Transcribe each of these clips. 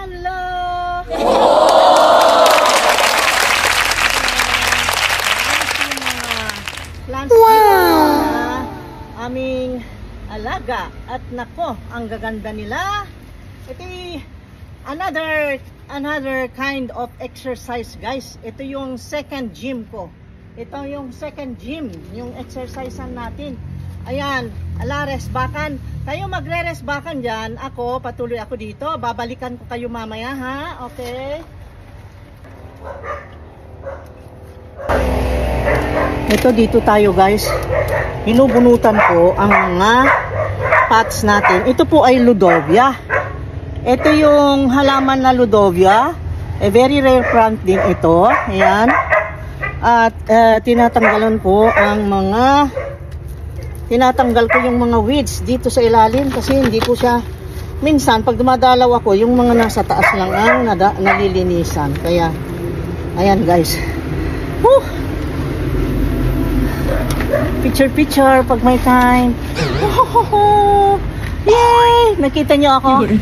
Hello! Plants na aming alaga. At nako, ang gaganda nila. Ito another kind of exercise, guys. Ito yung second gym ko. Ito yung second gym, yung exercisean natin. Ayan, resbakan. Kayo magre-resbakan dyan. Ako, patuloy ako dito. Babalikan ko kayo mamaya, ha? Okay? Ito, dito tayo, guys. Binubunutan ko ang mga pots natin. Ito po ay Ludovia. Ito yung halaman na Ludovia. Very rare plant din ito. Ayan. At tinatanggalan ko ang tinatanggal ko yung mga weeds dito sa ilalim kasi hindi po siya, minsan pag dumadalaw ako, yung mga nasa taas lang ang nalilinisan. Kaya ayan, guys. Woo! Picture pag may time. Yay! Nakita niyo ako?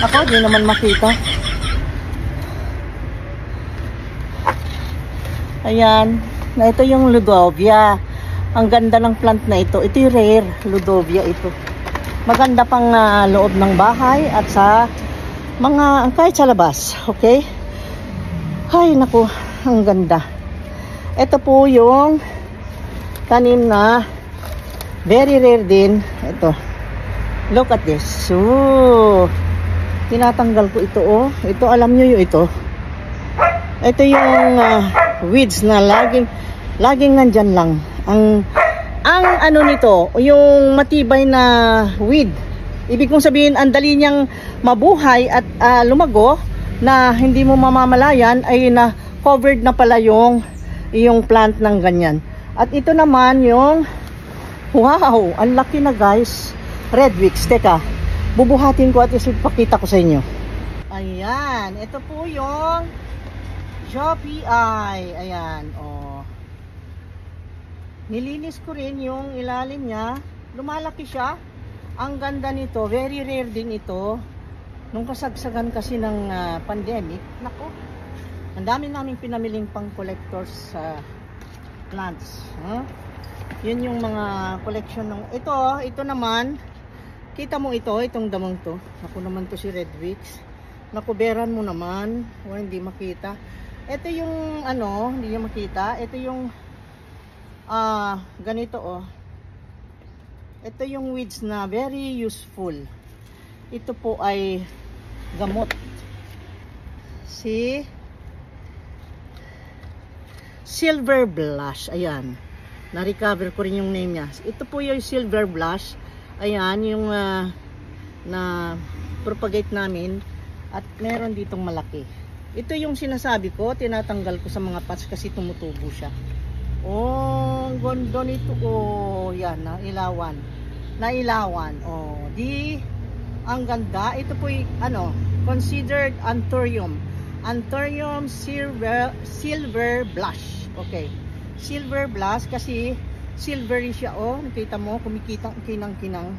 Ako, di naman makita. Ayan. Ito yung Ludovia. Ang ganda ng plant na ito. Ito yung rare Ludovia ito. Maganda pang loob ng bahay at sa kahit sa labas. Okay? Ay, naku. Ang ganda. Ito po yung tanim na very rare din. Ito. Look at this. So, tinatanggal ko ito, oh. Ito, alam nyo yung ito. Ito yung weeds na laging nandyan lang. Ang ano nito, yung matibay na weed. Ibig kong sabihin, ang dali niyang mabuhay at lumago na hindi mo mamamalayan ay na covered na pala yung plant ng ganyan. At ito naman yung, wow, ang laki na, guys. Red wicks. Teka, bubuhatin ko at ipakita ko sa inyo. Ayan, ito po yung Joppy Eye. Ayan, oh. Nilinis ko rin yung ilalim niya. Lumalaki siya. Ang ganda nito. Very rare din ito. Nung kasagsagan kasi ng pandemic, naku, ang dami namin pinamiling pang collectors sa plants. Huh? Yun yung mga collection ng ito naman. Kita mo itong damang to. Naku naman to si Red Wicks. Nakuberan mo naman. O hindi makita. Ito yung hindi niya makita. Ito yung ganito, oh. Ito yung weeds na very useful. Ito po ay gamot. Si Silver Blush. Ayan. Na-recover ko rin yung name niya. Ito po yung Silver Blush. Ayan, yung na propagate namin. At meron ditong malaki. Ito yung sinasabi ko, tinatanggal ko sa mga pots kasi tumutubo siya. Oh, ang ganda nito. Oh, yan, nailawan. Oh, ang ganda. Ito po considered Anthurium. Anthurium silver blush. Okay. Silver blush kasi silvery siya. Oh, nakita mo, kumikita kinang-kinang.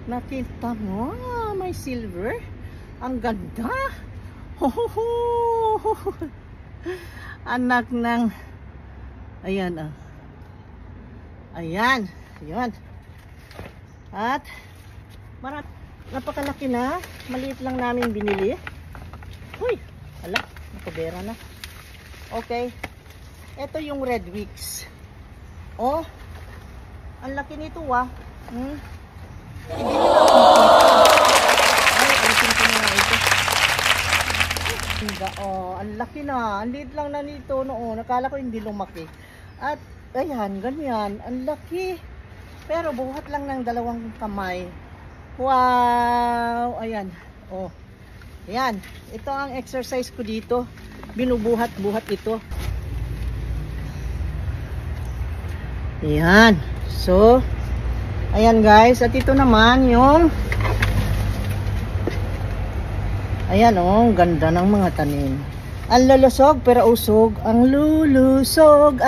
Nakita mo, may silver. Ang ganda. Anak ng ayan, oh. Ayan. Ayan. At napakalaki na. Maliit lang namin binili. Uy, ala, nakabera na. Okay. Ito yung Red Wicks. Oh, ang laki nito, ah. Hindi nila ay, alisin ko na ito. Oh, ang laki na. Ang liit lang na nito noon. Nakala ko hindi lumaki. At ayan, ganyan. Ang laki. Pero buhat lang ng 2 kamay. Wow! Ayan. Oh. Ayan. Ito ang exercise ko dito. Binubuhat-buhat ito. Ayan. So, ayan, guys. At ito naman yung ayan, oh, ganda ng mga tanim. Ang lulusog pero usog. Ang lulusog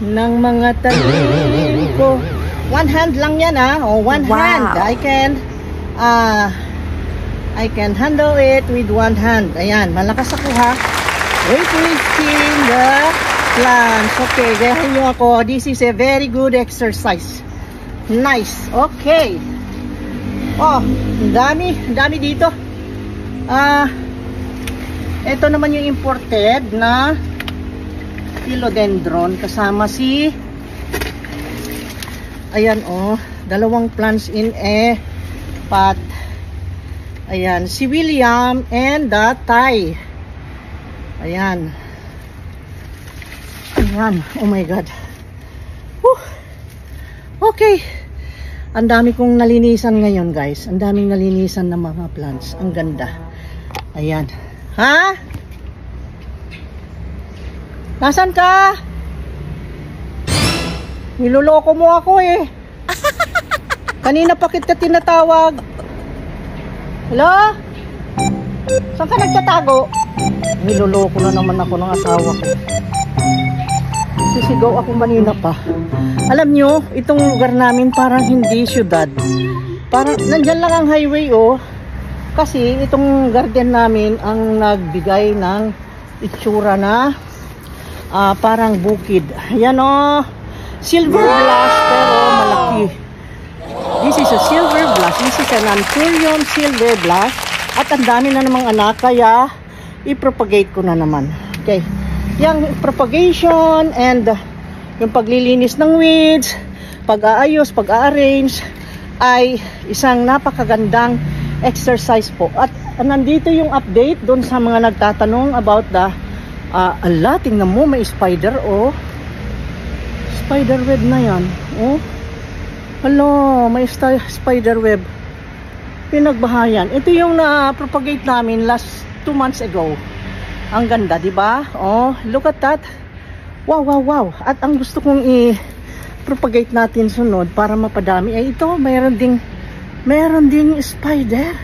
ng mga tanim ko. One hand lang yan, ha. Oh, one hand. I can I can handle it with one hand. Ayan, malakas ako ha. Weightlifting the plants. Okay, gayahin nyo ako. This is a very good exercise. Nice. Okay. Oh, dami dito. Ito naman yung imported na philodendron kasama si ayan oh, dalawang plants in a pot. Ayan, si William and the Thai. Ayan. Ayan, oh my god. Whew. Okay. Ang dami kong nalinisan ngayon, guys. Ang daming nalinisan ng mga plants. Ang ganda. Ayan. Ha? Nasaan ka? Niloloko mo ako eh. Kanina pa kita tinatawag. Hello? Saan ka nagtatago? Niloloko na naman ako ng asawa ko. Sisigaw ako kanina pa. Alam nyo, itong lugar namin parang hindi syudad. Parang nandyan lang ang highway oh. Kasi itong garden namin ang nagbigay ng itsura na parang bukid. Ayan oh. Silver blush pero malaki. This is a silver blush. This is an anthurium silver blush. At ang dami na namang anak kaya i-propagate ko na naman. Okay. Yung propagation and yung paglilinis ng weeds, pag-aayos, pag-arrange ay isang napakagandang exercise po. At nandito yung update doon sa mga nagtatanong about the ala, tingnan mo may spider oh. Spider web na yan oh. Hello, may spider web. Pinagbahayan. Ito yung na-propagate namin last 2 months ago. Ang ganda, di ba? Oh, look at that. Wow, wow, wow. At ang gusto kong i-propagate natin sunod para mapadami ay ito, mayroon ding spider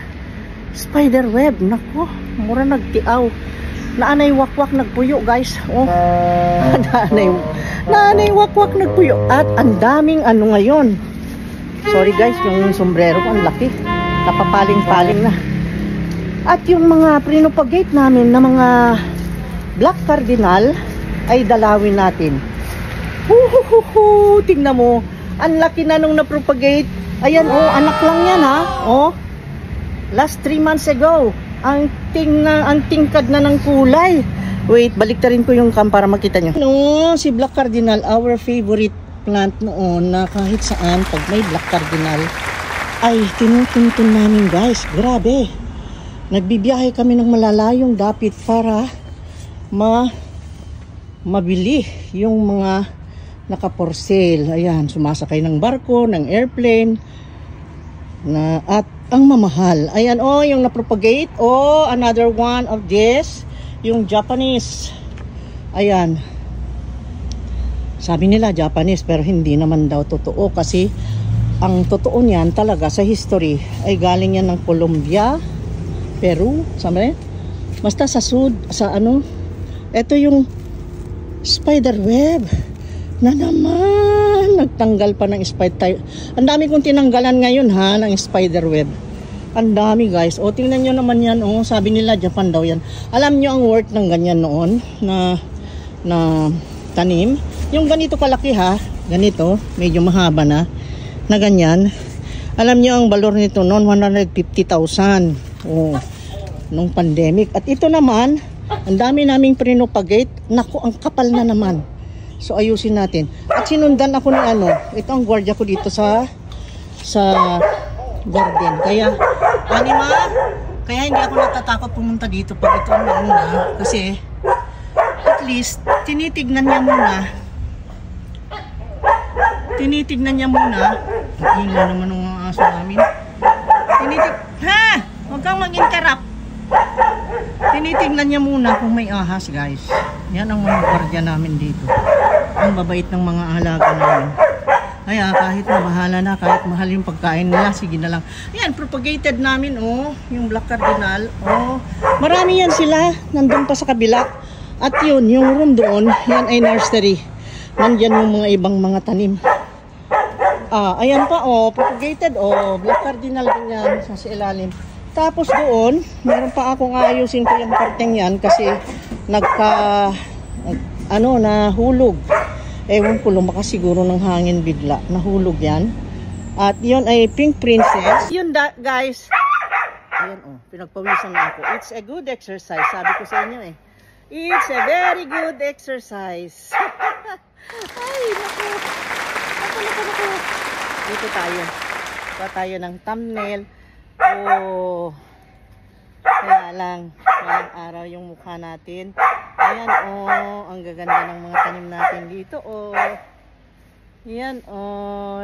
web. Nako, mura nagtiaw. Naanay wakwak nagpuyo, guys. Oh. Naanay wakwak nagpuyo. At ang daming ano ngayon. Sorry guys, yung sombrero ko ang laki. Napapaling-paling na. At yung mga pinopagate namin na mga black cardinal ay dalawin natin. Tingnan mo. Ang laki na nung napropagate. Ayan oh, anak lang yan ha. Oh. Last 3 months ago. Ang tingkad na ng kulay. Wait, baliktarin ko yung cam para makita nyo. No, si black cardinal, our favorite plant noon na kahit saan pag may black cardinal ay tinutuntun namin guys. Grabe. Nagbibiyahe kami ng malalayong dapit para mabili yung mga naka-for sale. Ayan, sumasakay ng barko, ng airplane at ang mamahal. Ayan, oh, yung napropagate. Oh, another one of this. Yung Japanese. Ayan. Sabi nila Japanese pero hindi naman daw totoo kasi ang totoo niyan talaga sa history ay galing yan ng Colombia, Peru, sabi? Basta sa ito yung spider web na naman nagtanggal pa ng spider. Ang dami kong tinanggalan ngayon ha ng spider web. Ang dami guys. O tingnan nyo naman yan. O, sabi nila Japan daw yan. Alam nyo ang worth ng ganyan noon na tanim. Yung ganito kalaki ha. Ganito. Medyo mahaba na ganyan. Alam nyo ang valor nito noon 150,000. O, nung pandemic. At ito naman, ang dami naming pinopagate. Naku, ang kapal na naman. So ayusin natin. At sinundan ako ng ito ang gwardiya ko dito sa garden. Kaya hindi ako natatakot pumunta dito pag ito ang nauna. Kasi at least tinitignan niya muna. Ingay naman ng mga aso namin. Huwag kang mag-interrupt. Tinitignan niya muna kung may ahas guys. Yan ang mga gwardiya namin dito. Ang babait ng mga alaga namin. Kaya kahit mabahala na, kahit mahal yung pagkain nila, sige na lang. Ayan, propagated namin, oh, yung black cardinal, oh. Marami yan sila, nandun pa sa kabila. At yun, yung room doon, yan ay nursery. Nandyan yung mga ibang mga tanim. Ayan pa, oh, propagated, oh, black cardinal din yan sa ilalim. Tapos doon, meron pa akong ayusin ko yung parteng yan kasi nahulog. Ewan ko, lumakas siguro ng hangin bigla. Nahulog yan. At yun ay Pink Princess. Yun guys. Ayan pinagpawisan na ako. It's a good exercise. Sabi ko sa inyo It's a very good exercise. Ay, naku. Naku. Dito tayo. Dito tayo ng thumbnail. Kaya lang, walang araw yung mukha natin. Ayan, ang gaganda ng mga tanim natin dito, Ayan,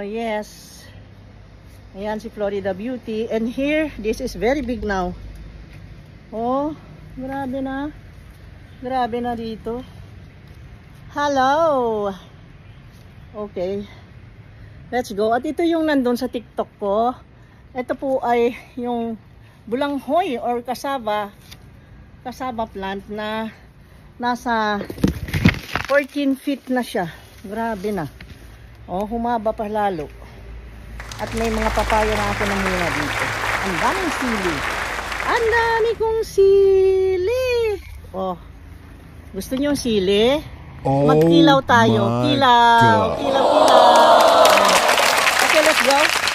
yes. Ayan si Florida Beauty. And here, this is very big now. Grabe na. Grabe na dito. Hello. Okay. Let's go. At ito yung nandun sa TikTok ko. Ito po ay yung bulanghoy or cassava plant na nasa 14 feet na siya. Grabe na. Humaba pa lalo. At may mga papaya na ako namuna dito. Ang daming sili. Ang dami kong sili. Gusto niyo sili? Magkilaw tayo. Kilaw. Okay, let's go.